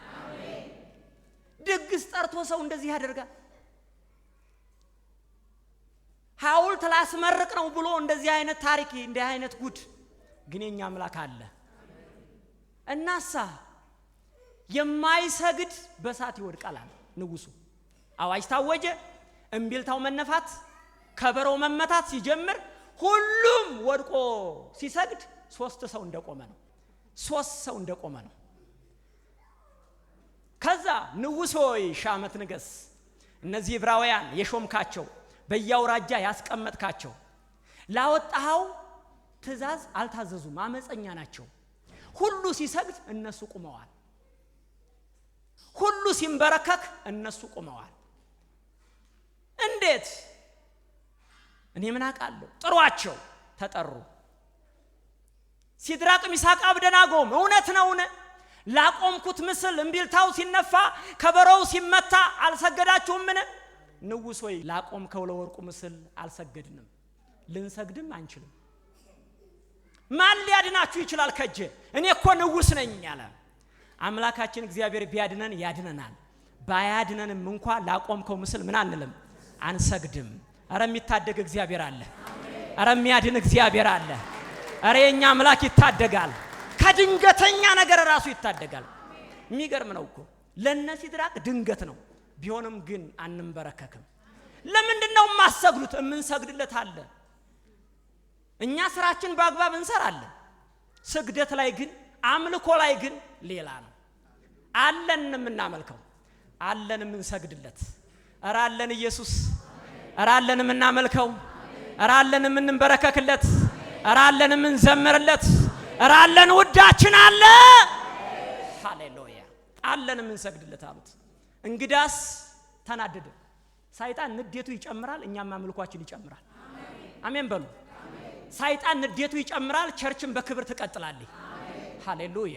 ድግስ ጠርቶ ሰው እንደዚህ ያደርጋል ሐውልት ላስመርቅ ነው ብሎ እንደዚህ አይነት ታሪክ እንደዚህ አይነት ጉድ ግን የኛ አምላክ አለ እናሳ የማይሰግድ በሳት ይወድቃል ንጉሱ አዋጅ ታወጀ። እምቢልታው መነፋት፣ ከበሮው መመታት ሲጀምር ሁሉም ወድቆ ሲሰግድ 3 ሰው እንደቆመ ነው። 3 ሰው እንደቆመ ነው። ከዛ ንጉሥ ሆይ ሺህ ዓመት ንገስ፣ እነዚህ ዕብራውያን የሾምካቸው በያውራጃ ያስቀመጥካቸው ላወጣው ትእዛዝ አልታዘዙም፣ አመፀኛ ናቸው። ሁሉ ሲሰግድ እነሱ ቆመዋል። ሁሉ ሲንበረከክ እነሱ ቆመዋል። እንዴት? እኔ ምን አውቃለሁ? ጥሯቸው። ተጠሩ። ሲድራቅ ሚሳቅ አብደናጎም እውነት ነውን? ላቆምኩት ምስል እምቢልታው ሲነፋ ከበሮው ሲመታ አልሰገዳችሁምን? ንጉሥ ሆይ ላቆምከው ለወርቁ ምስል አልሰገድንም፣ ልንሰግድም አንችልም። ማን ሊያድናችሁ ይችላል ከጄ? እኔ እኮ ንጉሥ ነኝ አለ። አምላካችን እግዚአብሔር ቢያድነን ያድነናል፣ ባያድነንም እንኳን ላቆምከው ምስል ምን አንልም፣ አንሰግድም። አረ የሚታደግ እግዚአብሔር አለ። አረ የሚያድን እግዚአብሔር አለ። አረ የኛ አምላክ ይታደጋል፣ ከድንገተኛ ነገር ራሱ ይታደጋል። የሚገርም ነው እኮ ለነሲድራቅ ድንገት ነው። ቢሆንም ግን አንንበረከክም። ለምንድነው ማሰግዱት? እምንሰግድለት አለ። እኛ ስራችን በአግባብ እንሰራለን። ስግደት ላይ ግን አምልኮ ላይ ግን ሌላ ነው። አለን የምናመልከው፣ አለን የምንሰግድለት። አረ አለን ኢየሱስ፣ አረ አለን የምናመልከው፣ አረ አለን የምንበረከክለት፣ አረ አለን የምንዘምርለት፣ አረ አለን ውዳችን አለ። ሃሌሉያ! አለን የምንሰግድለት አሉት። እንግዳስ ተናደደ። ሰይጣን ንዴቱ ይጨምራል፣ እኛም አምልኳችን ይጨምራል። አሜን በሉ። ሰይጣን ንዴቱ ይጨምራል፣ ቸርችን በክብር ትቀጥላለች። ሃሌሉያ!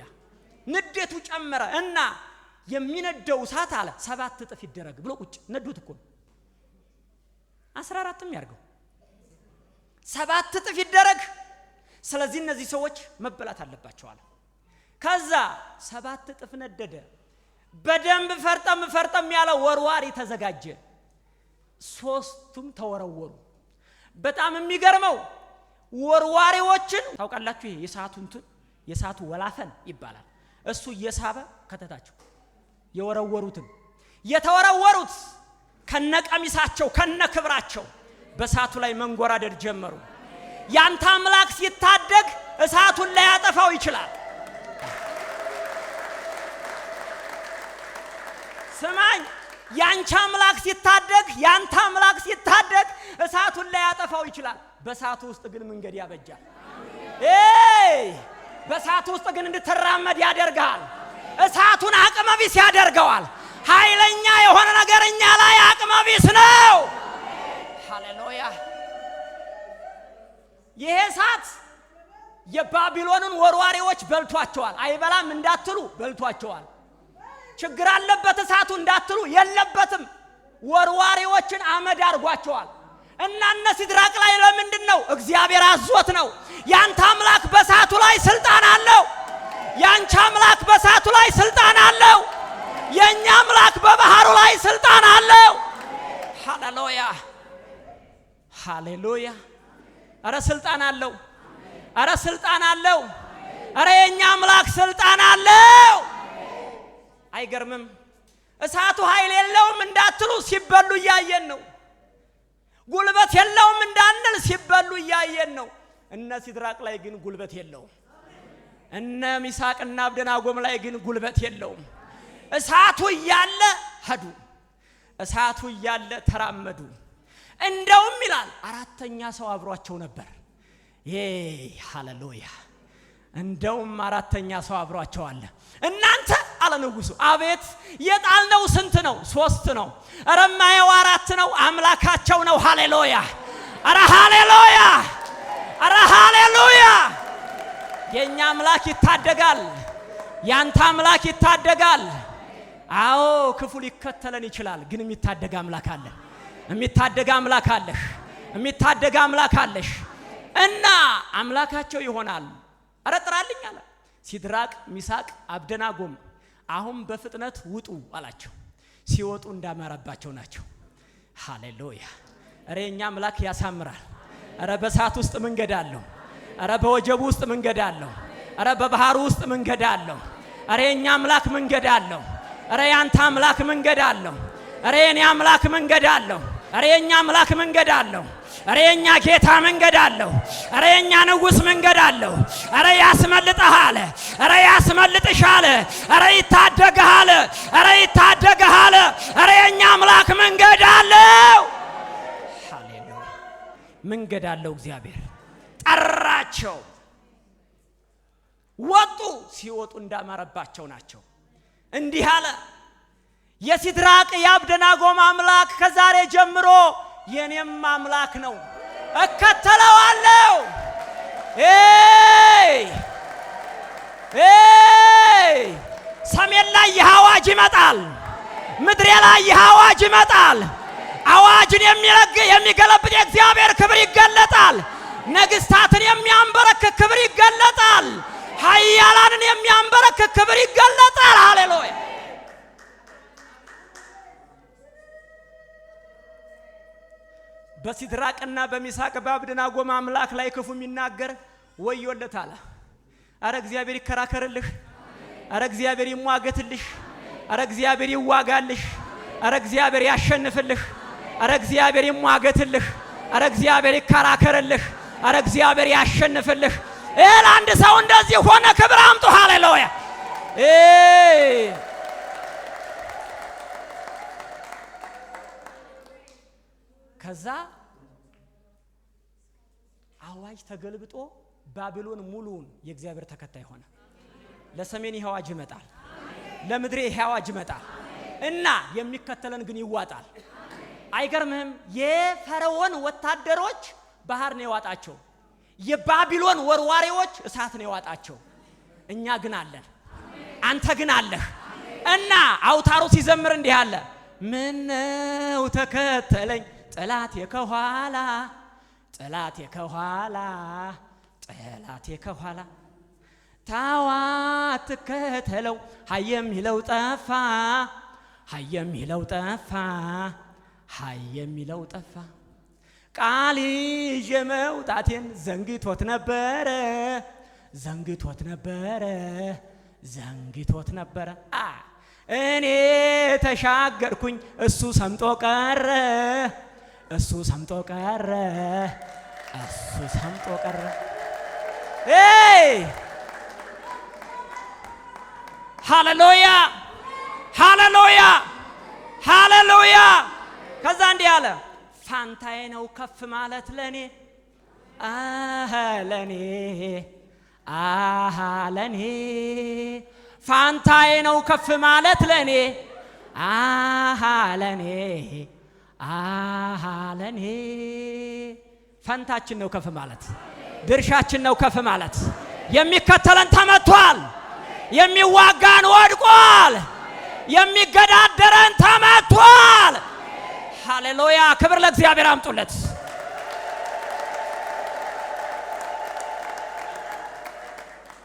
ንዴቱ ጨመረ እና የሚነደው እሳት አለ 7 እጥፍ ይደረግ ብሎ ቁጭ ነዱት እኮ 14ም ያርገው 7 እጥፍ ይደረግ። ስለዚህ እነዚህ ሰዎች መበላት አለባቸው አለ። ከዛ 7 እጥፍ ነደደ። በደንብ ፈርጠም ያለ ወርዋሪ ተዘጋጀ። 3ቱም ተወረወሩ። በጣም የሚገርመው ወርዋሪዎችን ታውቃላችሁ፣ የሳቱ ወላፈን ይባላል። እሱ እየሳበ ከተታቸው የወረወሩትን የተወረወሩት ከነቀሚሳቸው ከነክብራቸው በሳቱ ላይ መንጎራደድ ጀመሩ። ያንተ አምላክ ሲታደግ እሳቱን ላይ ያጠፋው ይችላል። ስማኝ፣ ያንቺ አምላክ ሲታደግ ያንተ አምላክ ሲታደግ እሳቱን ላይ ያጠፋው ይችላል። በሳቱ ውስጥ ግን መንገድ ያበጃል። በሳቱ ውስጥ ግን እንድትራመድ ያደርጋል። እሳቱን አቅመቢስ ያደርገዋል። ኃይለኛ የሆነ ነገርኛ ላይ አቅመቢስ ነው። ሃሌሉያ! ይሄ እሳት የባቢሎንን ወርዋሪዎች በልቷቸዋል። አይበላም እንዳትሉ በልቷቸዋል። ችግር አለበት እሳቱ እንዳትሉ የለበትም። ወርዋሪዎችን አመድ አርጓቸዋል። እና ሲድራቅ ላይ ለምንድነው? እግዚአብሔር አዞት ነው። ያንተ አምላክ በእሳቱ ላይ ስልጣን አለው። ያንቺ አምላክ በእሳቱ ላይ ስልጣን አለው። የኛ አምላክ በባህሩ ላይ ስልጣን አለው። ሃሌሉያ! ሃሌሉያ! አረ ስልጣን አለው። አረ ስልጣን አለው። አረ የኛ አምላክ ስልጣን አለው። አይገርምም? እሳቱ ኃይል የለውም እንዳትሉ ሲበሉ እያየን ነው። ጉልበት የለውም እንዳንል ሲበሉ እያየን ነው። እነ ሲድራቅ ላይ ግን ጉልበት የለውም። እነ ሚሳቅና አብደናጎም ላይ ግን ጉልበት የለውም። እሳቱ እያለ ሄዱ፣ እሳቱ እያለ ተራመዱ። እንደውም ይላል 4ኛ ሰው አብሯቸው ነበር። ሃሌሉያ! እንደውም 4ኛ ሰው አብሯቸው አለ። እናንተ አለ ንጉሡ፣ አቤት የጣልነው ስንት ነው? 3 ነው። ኧረ የማየው 4 ነው። አምላካቸው ነው። ሃሌሉያ! ኧረ ሃሌሉያ! ኧረ ሃሌሉያ! የኛ አምላክ ይታደጋል። ያንተ አምላክ ይታደጋል። አዎ ክፉ ሊከተለን ይችላል፣ ግን የሚታደግ አምላክ አለ። የሚታደግ አምላክ አለሽ። የሚታደግ አምላክ አለሽ። እና አምላካቸው ይሆናል። ኧረ ጥራልኝ አለ። ሲድራቅ ሚሳቅ አብደናጎም አሁን በፍጥነት ውጡ አላቸው። ሲወጡ እንዳመረባቸው ናቸው። ሃሌሉያ! ኧረ የኛ አምላክ ያሳምራል። ኧረ በእሳት ውስጥ መንገድ አለው። ኧረ በወጀቡ ውስጥ መንገድ አለው። ኧረ በባህሩ ውስጥ መንገድ አለው። ኧረ የኛ አምላክ መንገድ አለው። ኧረ ያንተ አምላክ መንገድ አለው። ኧረ የኔ አምላክ መንገድ አለው። ኧረ የኛ አምላክ መንገድ አለው። ኧረ የኛ ጌታ መንገድ አለው። ኧረ የኛ ንጉሥ መንገድ አለው። ኧረ ያስመልጥሃል። ኧረ ያስመልጥሻል። ኧረ ይታደግሃል። ኧረ ይታደግሃል። ኧረ የኛ አምላክ መንገድ አለው። ሃሌሉያ! መንገድ አለው እግዚአብሔር። ጠራቸው፣ ወጡ። ሲወጡ እንዳማረባቸው ናቸው። እንዲህ አለ፣ የሲድራቅ የአብደናጎም አምላክ ከዛሬ ጀምሮ የኔም አምላክ ነው፣ እከተለዋለሁ። ሰሜን ላይ ይህ አዋጅ ይመጣል። ምድሬ ላይ ይህ አዋጅ ይመጣል። አዋጅን የሚገለብጥ የእግዚአብሔር ክብር ይገለጣል። ነገሥታትን የሚያንበረክክ ክብር ይገለጣል። ኃያላንን የሚያንበረክክ ክብር ይገለጣል። ሃሌሉያ! በሲድራቅና በሚሳቅ በአብደናጎም አምላክ ላይ ክፉ የሚናገር ወዮለት አለ። አረ እግዚአብሔር ይከራከርልህ። አረ እግዚአብሔር ይሟገትልሽ። አረ እግዚአብሔር ይዋጋልሽ። አረ እግዚአብሔር ያሸንፍልህ። አረ እግዚአብሔር ይሟገትልህ። አረ እግዚአብሔር ይከራከርልህ። አረ እግዚአብሔር ያሸንፍልህ። ለአንድ ሰው እንደዚህ ሆነ። ክብር አምጡ። ሃሌሉያ! ከዛ አዋጅ ተገልብጦ ባቢሎን ሙሉውን የእግዚአብሔር ተከታይ ሆነ። ለሰሜን ይህ አዋጅ ይመጣል። ለምድሬ ይህ አዋጅ ይመጣል እና የሚከተለን ግን ይዋጣል። አይገርምህም? የፈርዖን ወታደሮች ባህር ነው የዋጣቸው። የባቢሎን ወርዋሪዎች እሳት ነው የዋጣቸው። እኛ ግን አለን፣ አንተ ግን አለህ። እና አውታሩ ሲዘምር እንዲህ አለ፣ ምነው ተከተለኝ ጠላቴ ከኋላ፣ ጠላቴ ከኋላ፣ ጠላቴ ከኋላ፣ ታዋ ትከተለው ሃይ የሚለው ጠፋ፣ ሃይ የሚለው ጠፋ፣ ሃይ የሚለው ጠፋ። ቃል ይዤ መውጣቴን ዘንግቶት ነበረ፣ ዘንግቶት ነበረ፣ ዘንግቶት ነበረ። እኔ ተሻገርኩኝ እሱ ሰምጦ ቀረ፣ እሱ ሰምጦ ቀረ፣ እሱ ሰምጦ ቀረ። ሃሌሉያ! ሃሌሉያ! ሃሌሉያ! ከዛ እንዲህ አለ፣ ፋንታዬ ነው ከፍ ማለት ለኔ፣ ለኔ፣ ለኔ። ፋንታዬ ነው ከፍ ማለት ለኔ፣ ለኔ፣ ለኔ። ፈንታችን ነው ከፍ ማለት፣ ድርሻችን ነው ከፍ ማለት። የሚከተለን ተመቷል፣ የሚዋጋን ወድቋል፣ የሚገዳደረን ተመቷል። ሃሌሉያ! ክብር ለእግዚአብሔር አምጡለት።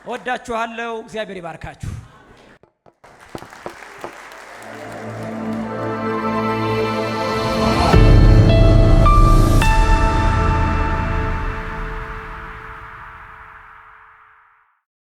ወዳችኋለሁ። እግዚአብሔር ይባርካችሁ።